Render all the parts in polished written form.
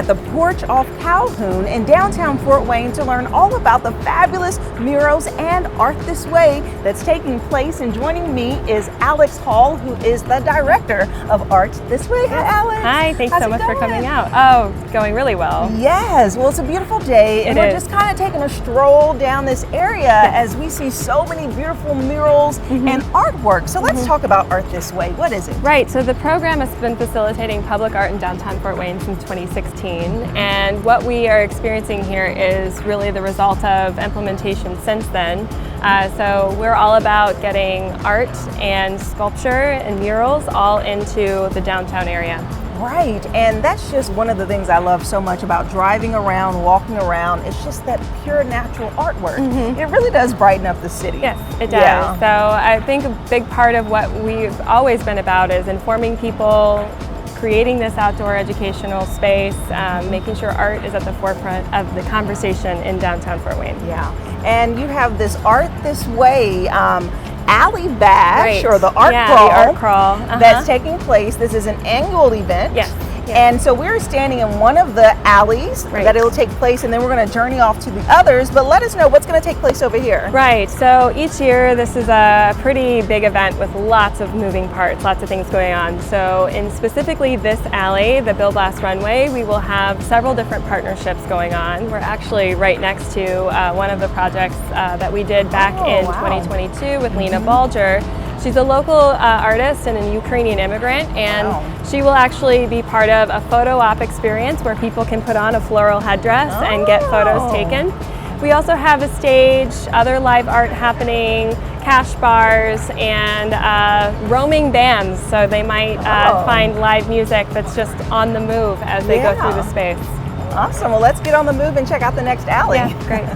at the Porch off Calhoun in downtown Fort Wayne to learn all about the fabulous murals and Art This Way that's taking place. And joining me is Alex Hall, who is the director of Art This Way. Hi, Alex. Hi, thanks so much for coming out. Oh, going really well. Yes, well, it's a beautiful day, and we're just kind of taking a stroll down this area as we see so many beautiful murals and artwork. So let's talk about Art This Way. What is it? Right, so the program has been facilitating public art in downtown Fort Wayne since 2016, and what we are experiencing here is really the result of implementation since then. So we're all about getting art and sculpture and murals all into the downtown area. Right, and that's just one of the things I love so much about driving around, walking around. It's just that pure natural artwork. It really does brighten up the city. Yes, it does. Yeah. So I think a big part of what we've always been about is informing people, creating this outdoor educational space, making sure art is at the forefront of the conversation in downtown Fort Wayne. Yeah, and you have this Art This Way alley bash, or the art crawl, that's taking place. This is an annual event. Yes. And so we're standing in one of the alleys that it'll take place, and then we're going to journey off to the others. But let us know what's going to take place over here. Right, so each year this is a pretty big event with lots of moving parts, lots of things going on. So in specifically this alley, the Build Last Runway, we will have several different partnerships going on. We're actually right next to one of the projects that we did back in 2022 with Lena Balger. She's a local artist and a Ukrainian immigrant, and she will actually be part of a photo op experience where people can put on a floral headdress and get photos taken. We also have a stage, other live art happening, cash bars, and roaming bands, so they might find live music that's just on the move as they go through the space. Awesome, well, let's get on the move and check out the next alley. Yeah, great.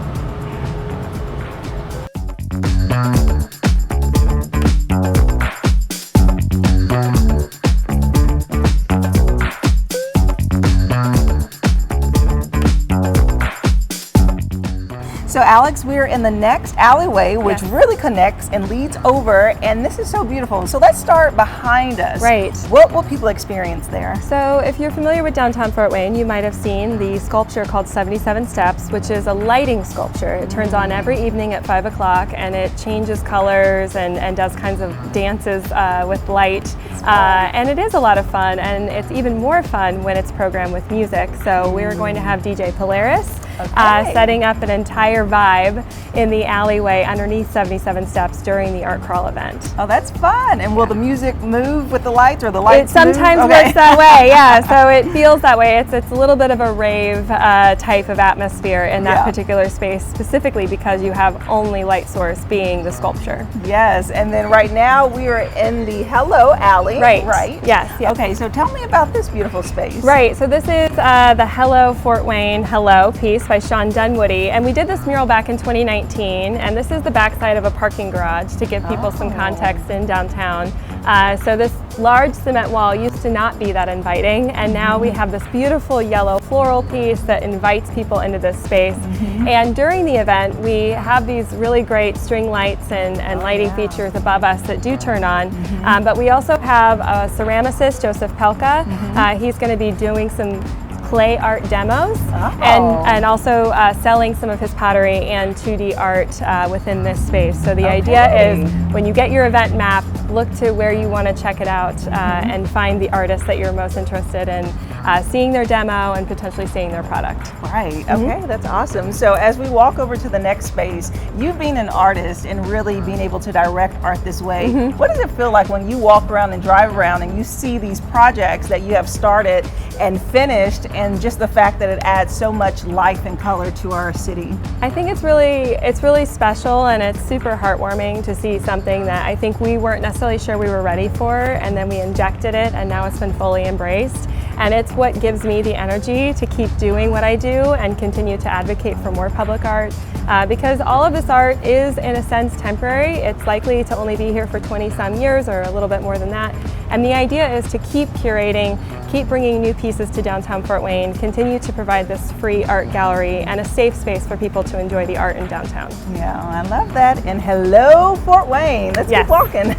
So Alex, we're in the next alleyway, which really connects and leads over, and this is so beautiful. So let's start behind us. Right. What will people experience there? So if you're familiar with downtown Fort Wayne, you might have seen the sculpture called 77 Steps, which is a lighting sculpture. It turns on every evening at 5 o'clock, and it changes colors and does kinds of dances with light. And it is a lot of fun, and it's even more fun when it's programmed with music. So we're going to have DJ Polaris setting up an entire vibe in the alleyway underneath 77 Steps during the art crawl event. Oh, that's fun. And will the music move with the lights, or the lights It sometimes works that way, yeah. So it feels that way. It's a little bit of a rave type of atmosphere in that particular space, specifically because you have only light source being the sculpture. Yes, and then right now we are in the Hello Alley. Right. Yes. Okay, so tell me about this beautiful space. Right, so this is the Hello Fort Wayne Hello piece by Sean Dunwoody, and we did this mural back in 2019, and this is the backside of a parking garage to give people some context in downtown. So this large cement wall used to not be that inviting, and now we have this beautiful yellow floral piece that invites people into this space. And during the event, we have these really great string lights and lighting features above us that do turn on, but we also have a ceramicist, Joseph Pelka. He's going to be doing some clay art demos and also selling some of his pottery and 2D art within this space. So the idea is when you get your event map, look to where you want to check it out and find the artist that you're most interested in seeing their demo and potentially seeing their product. Right, okay, that's awesome. So as we walk over to the next space, you've been an artist and really being able to direct Art This Way. What does it feel like when you walk around and drive around and you see these projects that you have started and finished, and just the fact that it adds so much life and color to our city? I think it's really special, and it's super heartwarming to see something that I think we weren't necessarily sure we were ready for, and then we injected it, and now it's been fully embraced. And it's what gives me the energy to keep doing what I do and continue to advocate for more public art, because all of this art is, in a sense, temporary. It's likely to only be here for 20-some years or a little bit more than that. And the idea is to keep curating, keep bringing new pieces to downtown Fort Wayne, continue to provide this free art gallery and a safe space for people to enjoy the art in downtown. Yeah, I love that. And hello, Fort Wayne. Let's keep walking.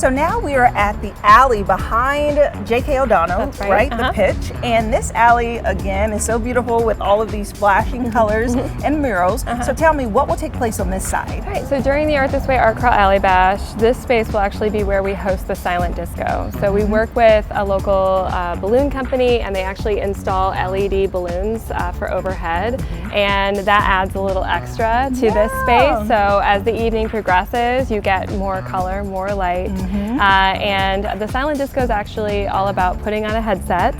So now we are at the alley behind J.K. O'Donnell, That's right. The pitch. And this alley, again, is so beautiful with all of these flashing colors and murals. So tell me, what will take place on this side? All right, so during the Art This Way Art Crawl Alley Bash, this space will actually be where we host the silent disco. So we work with a local balloon company, and they actually install LED balloons for overhead, and that adds a little extra to this space. So as the evening progresses, you get more color, more light, and the silent disco is actually all about putting on a headset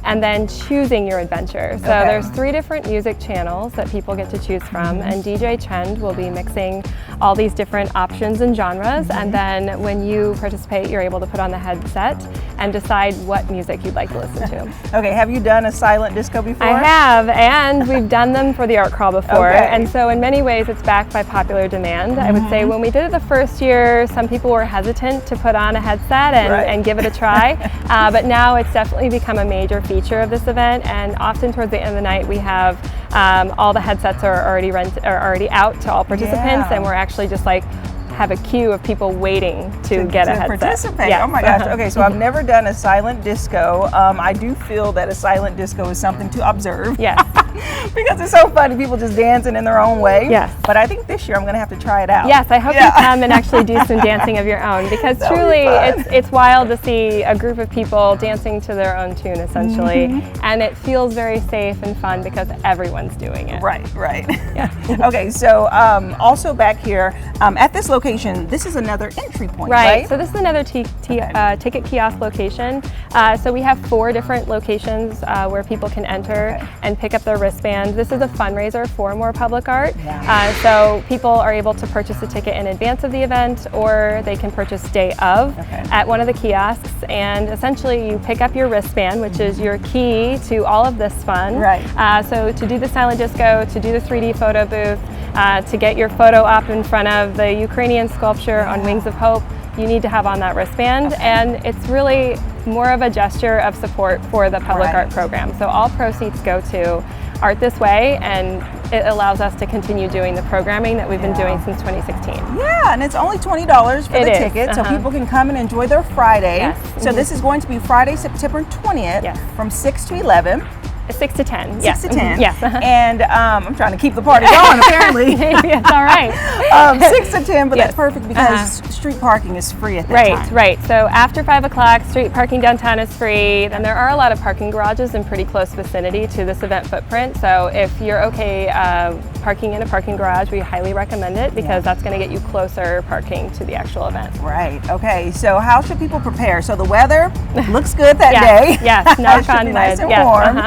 and then choosing your adventure. So there's 3 different music channels that people get to choose from, and DJ Trend will be mixing all these different options and genres, and then when you participate, you're able to put on the headset and decide what music you'd like to listen to. Okay, have you done a silent disco before? I have, and we've done them for the art crawl before, and so in many ways it's backed by popular demand. I would say when we did it the first year, some people were hesitant to put on a headset and give it a try, but now it's definitely become a major feature of this event, and often towards the end of the night we have all the headsets are already out to all participants, and we're actually just like have a queue of people waiting to get a headset. Participate. Yes. Oh my gosh. Okay, so I've never done a silent disco. I do feel that a silent disco is something to observe. Yes. Because it's so funny, people just dancing in their own way. Yes. But I think this year I'm going to have to try it out. Yes, I hope you come and actually do some dancing of your own, because truly it's wild to see a group of people dancing to their own tune essentially, and it feels very safe and fun because everyone's doing it. Right. Yeah. Okay, so also back here at this location, this is another entry point, right? So this is another ticket kiosk location. So we have 4 different locations where people can enter and pick up their wristband. This is a fundraiser for More Public Art. So people are able to purchase a ticket in advance of the event, or they can purchase day of at one of the kiosks, and essentially you pick up your wristband, which is your key to all of this fun. So to do the silent disco, to do the 3D photo booth, to get your photo up in front of the Ukrainian sculpture on Wings of Hope, you need to have on that wristband, and it's really more of a gesture of support for the public art program. So all proceeds go to Art This Way, and it allows us to continue doing the programming that we've been doing since 2016. Yeah, and it's only $20 for the ticket, so people can come and enjoy their Friday. So this is going to be Friday, September 20th from 6 to 11. 6 to 10. 6 to 10. Yes. And I'm trying to keep the party going, apparently. It's all right. 6 to 10, but that's perfect because street parking is free at that time. Right. So after 5 o'clock, street parking downtown is free. Then there are a lot of parking garages in pretty close vicinity to this event footprint. So if you're okay parking in a parking garage, we highly recommend it, because that's going to get you closer parking to the actual event. Right. Okay. So how should people prepare? So the weather looks good that day. Yes. Knock on wood. Nice and warm.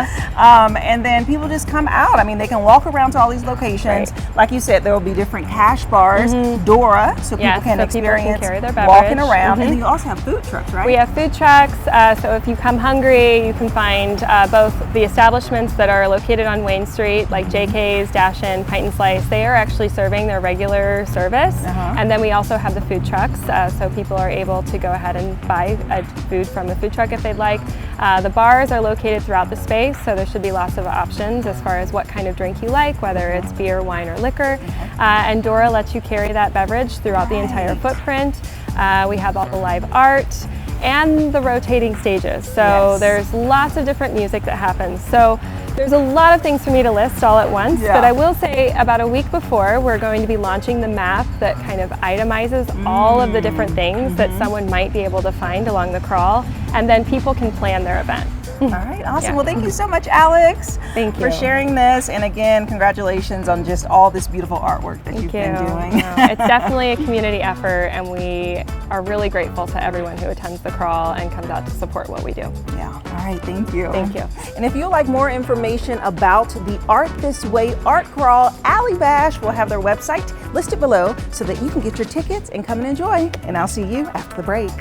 And then people just come out. I mean, they can walk around to all these locations. Like you said, there will be different cash bars, Dora, so people can experience carry their beverage. Walking around. And then you also have food trucks, right? We have food trucks. So if you come hungry, you can find both the establishments that are located on Wayne Street, like JK's, Dash In, Pint and Slice. They are actually serving their regular service. And then we also have the food trucks, so people are able to go ahead and buy food from the food truck if they'd like. The bars are located throughout the space, so there should be lots of options as far as what kind of drink you like, whether it's beer, wine, or liquor. And Dora lets you carry that beverage throughout the entire footprint. We have all the live art and the rotating stages. So there's lots of different music that happens. So there's a lot of things for me to list all at once, but I will say about a week before, we're going to be launching the map that kind of itemizes all of the different things that someone might be able to find along the crawl, and then people can plan their event. All right, awesome. Well, thank you so much, Alex, for sharing this. And again, congratulations on just all this beautiful artwork that you've been doing. It's definitely a community effort, and we are really grateful to everyone who attends the crawl and comes out to support what we do. Yeah, all right, thank you. Thank you. And if you'd like more information about the Art This Way Art Crawl Alley Bash, we'll have their website listed below so that you can get your tickets and come and enjoy. And I'll see you after the break.